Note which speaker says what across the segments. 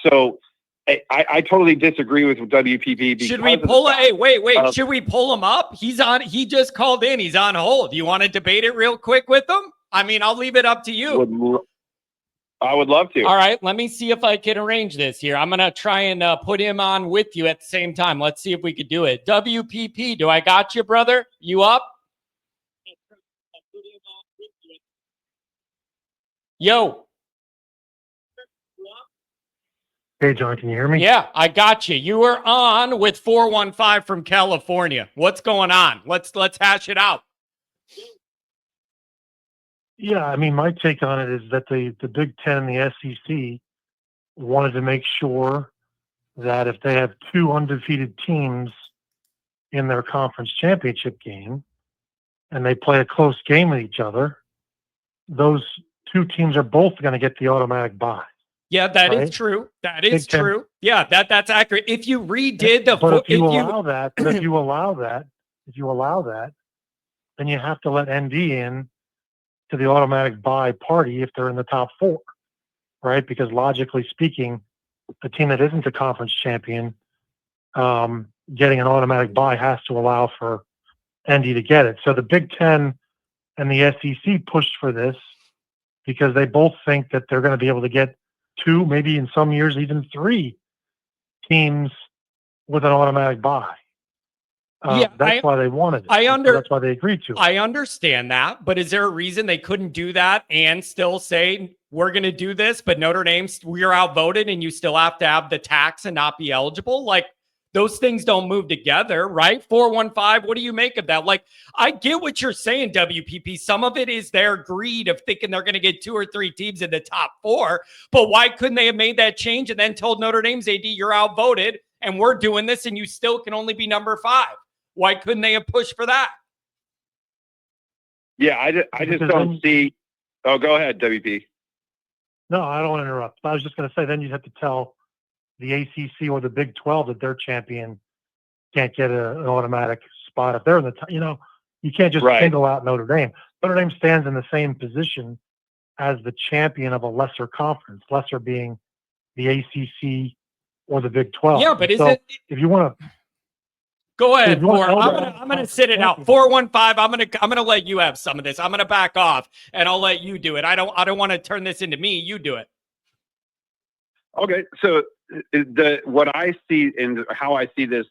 Speaker 1: So I totally disagree with WPP.
Speaker 2: Should we pull it? Hey, wait. Should we pull him up? He just called in. He's on hold. You want to debate it real quick with him? I mean, I'll leave it up to you.
Speaker 1: I would love to.
Speaker 2: All right. Let me see if I can arrange this here. I'm going to try and put him on with you at the same time. Let's see if we could do it. WPP, do I got you, brother? You up? Yo.
Speaker 3: Hey, John, can you hear me?
Speaker 2: Yeah, I got you. You were on with 415 from California. What's going on? Let's hash it out.
Speaker 3: Yeah, I mean, my take on it is that the Big Ten and the SEC wanted to make sure that if they have two undefeated teams in their conference championship game and they play a close game with each other, those two teams are both going to get the automatic bye.
Speaker 2: Yeah, that is true. That is true. Yeah, that's accurate. If you redid the,
Speaker 3: but if you allow that, then you have to let ND in to the automatic bye party if they're in the top four, right? Because logically speaking, a team that isn't a conference champion getting an automatic bye has to allow for ND to get it. So the Big Ten and the SEC pushed for this because they both think that they're going to be able to get two, maybe in some years even three teams with an automatic bye. That's why they wanted it. That's why they agreed to it.
Speaker 2: I understand that, but is there a reason they couldn't do that and still say we're going to do this, but Notre Dame, we're outvoted and you still have to have the tax and not be eligible? Like, those things don't move together, right? 415, what do you make of that? Like, I get what you're saying, WPP. Some of it is their greed of thinking they're going to get two or three teams in the top four, but why couldn't they have made that change and then told Notre Dame's AD, you're outvoted and we're doing this and you still can only be number 5? Why couldn't they have pushed for that?
Speaker 1: Yeah, I just don't see. Oh, go ahead, WP.
Speaker 3: No, I don't want to interrupt. I was just going to say, then you'd have to tell the ACC or the Big 12 that their champion can't get an automatic spot if they're in the you can't just single out Notre Dame. Notre Dame stands in the same position as the champion of a lesser conference, lesser being the ACC or the Big 12.
Speaker 2: Yeah, but
Speaker 3: if you want to
Speaker 2: go ahead, I'm gonna sit it out. 415. I'm gonna let you have some of this. I'm gonna back off and I'll let you do it. I don't want to turn this into me. You do it.
Speaker 1: Okay, so what I see and how I see this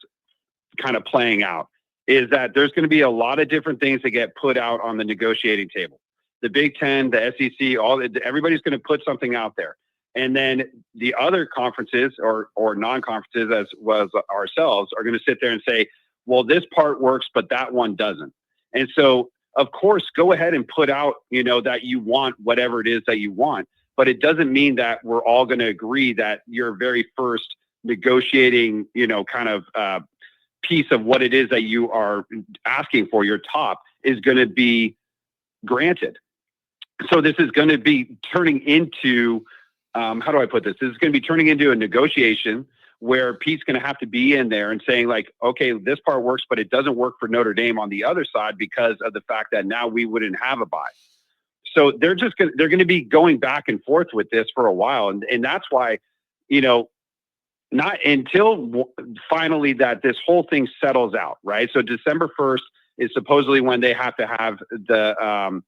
Speaker 1: kind of playing out is that there's going to be a lot of different things that get put out on the negotiating table. The Big Ten, the SEC, everybody's going to put something out there, and then the other conferences or non-conferences, as was ourselves, are going to sit there and say, "Well, this part works, but that one doesn't." And so, of course, go ahead and put out, that you want whatever it is that you want. But it doesn't mean that we're all going to agree that your very first negotiating, kind of piece of what it is that you are asking for, your top, is going to be granted. So this is going to be turning into, how do I put this? This is going to be turning into a negotiation where Pete's going to have to be in there and saying like, okay, this part works, but it doesn't work for Notre Dame on the other side because of the fact that now we wouldn't have a bye. So they're going to be going back and forth with this for a while. And that's why, not until finally that this whole thing settles out, right? So December 1st is supposedly when they have to have the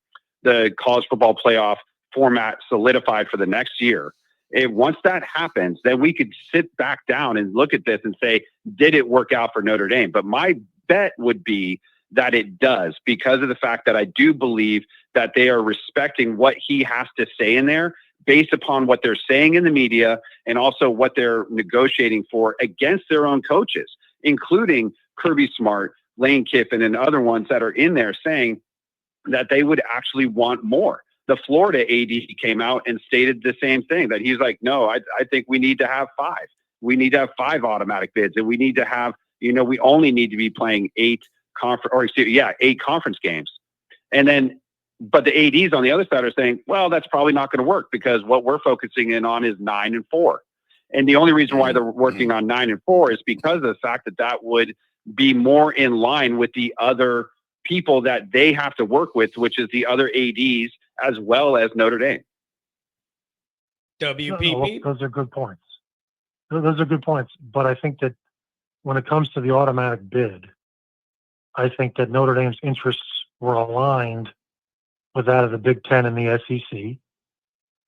Speaker 1: college football playoff format solidified for the next year. And once that happens, then we could sit back down and look at this and say, did it work out for Notre Dame? But my bet would be that it does, because of the fact that I do believe that they are respecting what he has to say in there based upon what they're saying in the media and also what they're negotiating for against their own coaches, including Kirby Smart, Lane Kiffin, and other ones that are in there saying that they would actually want more. The Florida AD came out and stated the same thing, that he's like, no, I think we need to have 5. We need to have 5 automatic bids, and we need to have, we only need to be playing 8 conference games. And then, but the ADs on the other side are saying, well, that's probably not going to work because what we're focusing in on is 9 and 4. And the only reason why they're working on 9 and 4 is because of the fact that that would be more in line with the other people that they have to work with, which is the other ADs as well as Notre Dame.
Speaker 2: WPP.
Speaker 3: Those are good points. those are good points. But I think that when it comes to the automatic bid, I think that Notre Dame's interests were aligned with that of the Big Ten and the SEC.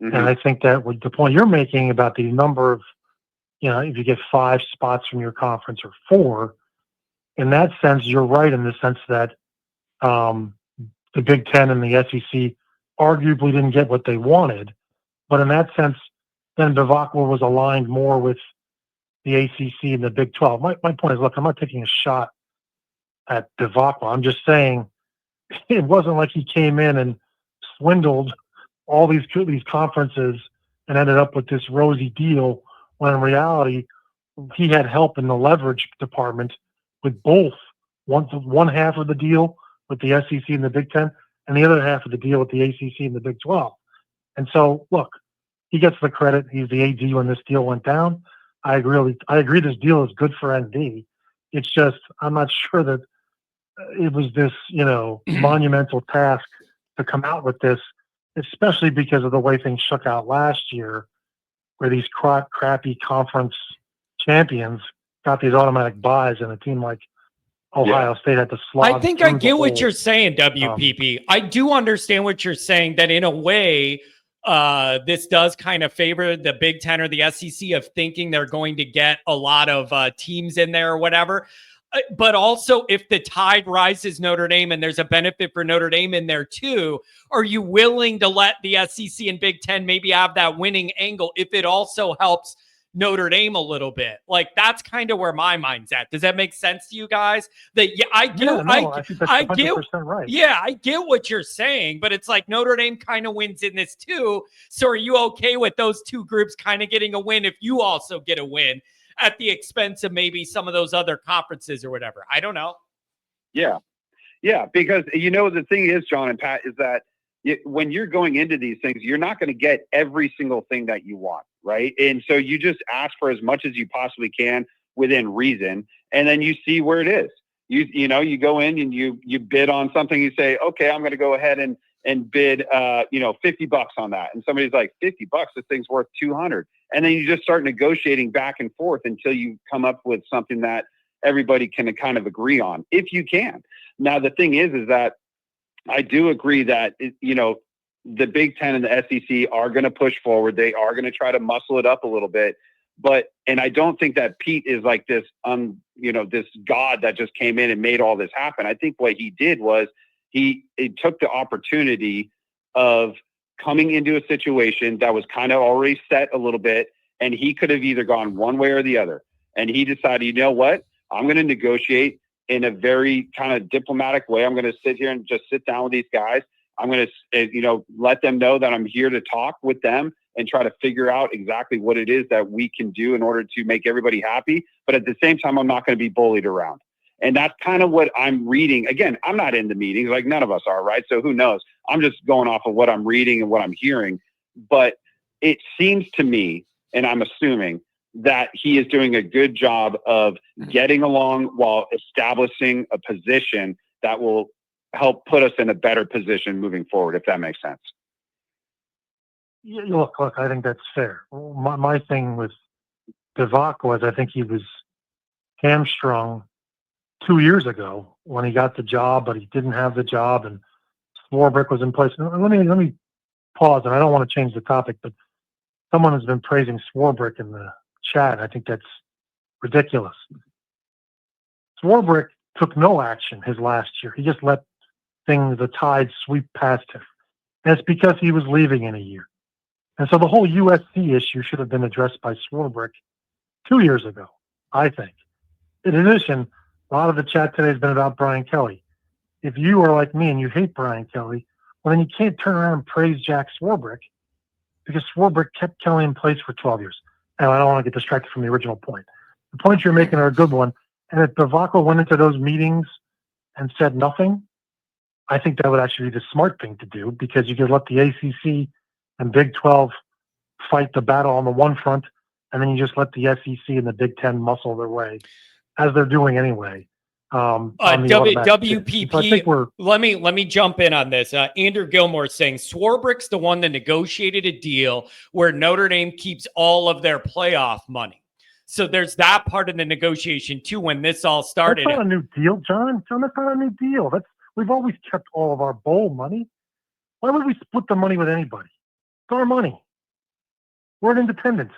Speaker 1: Mhm.
Speaker 3: And I think that with the point you're making about the number of, if you get 5 spots from your conference or 4, in that sense, you're right in the sense that the Big Ten and the SEC arguably didn't get what they wanted. But in that sense, then Bevacqua was aligned more with the ACC and the Big 12. My point is, look, I'm not taking a shot at Bevacqua. I'm just saying it wasn't like he came in and swindled all these conferences and ended up with this rosy deal, when in reality, he had help in the leverage department with both one half of the deal with the SEC and the Big Ten, and the other half of the deal with the ACC and the Big 12. And so, look, he gets the credit. He's the AD when this deal went down. I agree this deal is good for ND. It's just, I'm not sure that it was this, monumental task to come out with this, especially because of the way things shook out last year, where these crappy conference champions got these automatic buys, and a team like Ohio State had to slog.
Speaker 2: I think I get what you're saying, WPP. I do understand what you're saying, that in a way, this does kind of favor the Big Ten or the SEC of thinking they're going to get a lot of teams in there or whatever. But also, if the tide rises Notre Dame and there's a benefit for Notre Dame in there too, are you willing to let the SEC and Big Ten maybe have that winning angle if it also helps Notre Dame a little bit? Like, that's kind of where my mind's at. Does that make sense to you guys? That I think that's
Speaker 3: 100% right.
Speaker 2: Yeah, I get what you're saying, but it's like Notre Dame kind of wins in this too. So are you okay with those two groups kind of getting a win if you also get a win at the expense of maybe some of those other conferences or whatever? I don't know.
Speaker 1: Yeah. Yeah. Because, the thing is, John and Pat, is that when you're going into these things, you're not going to get every single thing that you want. Right. And so you just ask for as much as you possibly can within reason. And then you see where it is. You go in and you bid on something. You say, okay, I'm going to go ahead and bid, $50 on that. And somebody's like, $50, this thing's worth 200. And then you just start negotiating back and forth until you come up with something that everybody can kind of agree on, if you can. Now, the thing is that I do agree that, the Big Ten and the SEC are going to push forward. They are going to try to muscle it up a little bit. And I don't think that Pete is like this, this God that just came in and made all this happen. I think what he did was he took the opportunity of coming into a situation that was kind of already set a little bit, and he could have either gone one way or the other. And he decided, you know what? I'm going to negotiate in a very kind of diplomatic way. I'm going to sit here and just sit down with these guys. I'm going to, let them know that I'm here to talk with them and try to figure out exactly what it is that we can do in order to make everybody happy. But at the same time, I'm not going to be bullied around. And that's kind of what I'm reading. Again, I'm not in the meetings, like none of us are, right? So who knows? I'm just going off of what I'm reading and what I'm hearing. But it seems to me, and I'm assuming, that he is doing a good job of getting along while establishing a position that will help put us in a better position moving forward, if that makes sense.
Speaker 3: Yeah, look, I think that's fair. My thing with Bevacqua was, I think he was hamstrung 2 years ago when he got the job, but he didn't have the job, and Swarbrick was in place. Let me pause, and I don't want to change the topic, but someone has been praising Swarbrick in the chat. I think that's ridiculous. Swarbrick took no action his last year. He just let the tide sweep past him. And it's because he was leaving in a year. And so the whole USC issue should have been addressed by Swarbrick 2 years ago, I think. In addition, a lot of the chat today has been about Brian Kelly. If you are like me and you hate Brian Kelly, well, then you can't turn around and praise Jack Swarbrick, because Swarbrick kept Kelly in place for 12 years. And I don't want to get distracted from the original point. The points you're making are a good one. And if Bevacqua went into those meetings and said nothing, I think that would actually be the smart thing to do, because you could let the ACC and Big 12 fight the battle on the one front, and then you just let the SEC and the Big 10 muscle their way, as they're doing anyway.
Speaker 2: WPP, so let me jump in on this. Andrew Gilmore saying Swarbrick's the one that negotiated a deal where Notre Dame keeps all of their playoff money. So there's that part of the negotiation too. When this all started,
Speaker 3: That's not a new deal, John. John, that's not a new deal. We've always kept all of our bowl money. Why would we split the money with anybody? It's our money. We're an independent.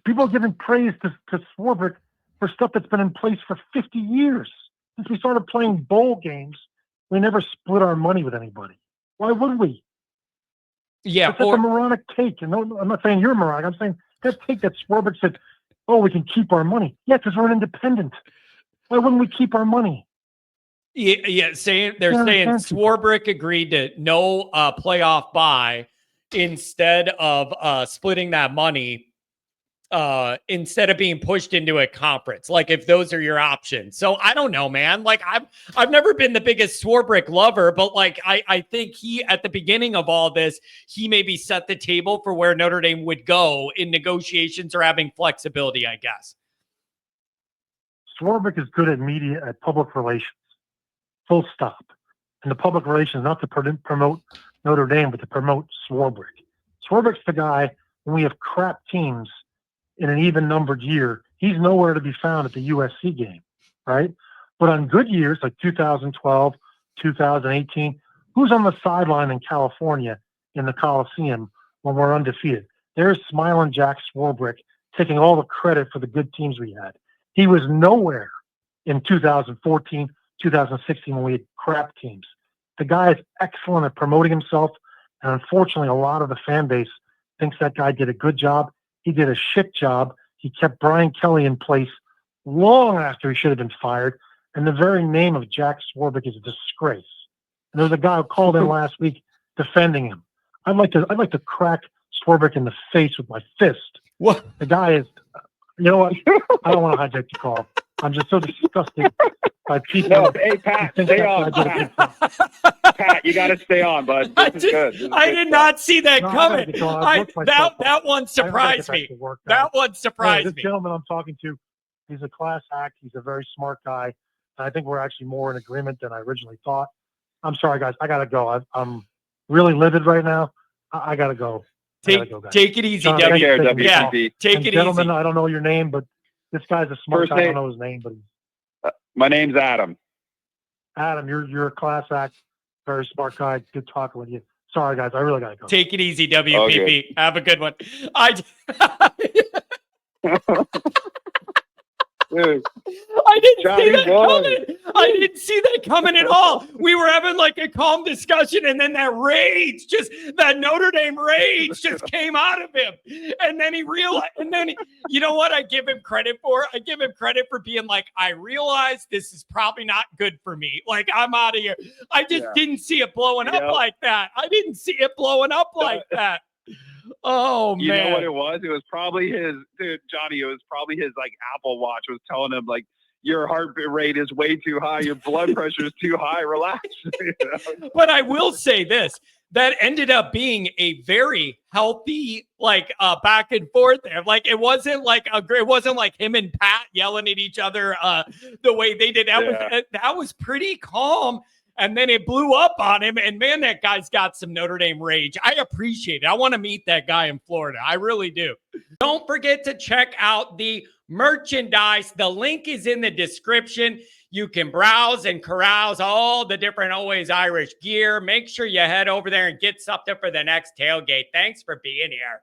Speaker 3: People are giving praise to Swarbrick for stuff that's been in place for 50 years. Since we started playing bowl games, we never split our money with anybody. Why would we?
Speaker 2: yeah,
Speaker 3: That's a moronic take. And no, I'm not saying you're moronic. I'm saying that take that Swarbrick said, oh, we can keep our money. Yeah, because we're an independent. Why wouldn't we keep our money?
Speaker 2: yeah. They're saying Swarbrick agreed to no playoff bye instead of splitting that money. Instead of being pushed into a conference, like if those are your options. So I don't know, man. Like I've never been the biggest Swarbrick lover, but like I think he at the beginning of all this, he maybe set the table for where Notre Dame would go in negotiations or having flexibility, I guess.
Speaker 3: Swarbrick is good at media, at public relations. Full stop. And the public relations not to promote Notre Dame, but to promote Swarbrick. Swarbrick's the guy when we have crap teams in an even-numbered year, he's nowhere to be found at the USC game, right? But on good years, like 2012, 2018, who's on the sideline in California in the Coliseum when we're undefeated? There's smiling Jack Swarbrick taking all the credit for the good teams we had. He was nowhere in 2014, 2016 when we had crap teams. The guy is excellent at promoting himself, and unfortunately, a lot of the fan base thinks that guy did a good job. He did a shit job. He kept Brian Kelly in place long after he should have been fired. And the very name of Jack Swarbrick is a disgrace. And there was a guy who called in last week defending him. I'd like to crack Swarbrick in the face with my fist.
Speaker 2: What?
Speaker 3: The guy is, you know what? I don't want to hijack the call. I'm just so disgusted by people.
Speaker 1: No, hey, Pat, stay on. Pat, you got to stay on, bud. This is good.
Speaker 2: I did not see that coming. That one surprised me. That one surprised me.
Speaker 3: This gentleman I'm talking to, he's a class act. He's a very smart guy. And I think we're actually more in agreement than I originally thought. I'm sorry, guys. I got to go. I'm really livid right now. I got to go.
Speaker 2: Take it easy,
Speaker 3: John,
Speaker 2: W.
Speaker 1: Yeah,
Speaker 2: take it
Speaker 3: gentlemen,
Speaker 2: easy.
Speaker 3: I don't know your name, but this guy's a smart guy. I don't know his name, but
Speaker 1: my name's Adam.
Speaker 3: Adam, you're a class act, very smart guy. Good talking with you. Sorry, guys, I really gotta go.
Speaker 2: Take it easy, WPP.
Speaker 1: Okay.
Speaker 2: Have a good one.
Speaker 1: Dude,
Speaker 2: I didn't
Speaker 1: Johnny
Speaker 2: see that
Speaker 1: boy.
Speaker 2: coming. I didn't see that coming at all. We were having like a calm discussion, and then that Notre Dame rage just came out of him. And then he realized, you know what I give him credit for? I give him credit for being like, I realize this is probably not good for me. Like, I'm out of here. I just didn't see it blowing up like that. I didn't see it blowing up like that. Oh,
Speaker 1: you
Speaker 2: man.
Speaker 1: know what it was? It was probably Johnny, it was probably his like Apple Watch was telling him like, your heart rate is way too high. Your blood pressure is too high. Relax. You know?
Speaker 2: But I will say this, that ended up being a very healthy, like back and forth there. Like it wasn't like him and Pat yelling at each other the way they did. That was pretty calm. And then it blew up on him. And man, that guy's got some Notre Dame rage. I appreciate it. I want to meet that guy in Florida. I really do. Don't forget to check out the merchandise. The link is in the description. You can browse and carouse all the different Always Irish gear. Make sure you head over there and get something for the next tailgate. Thanks for being here.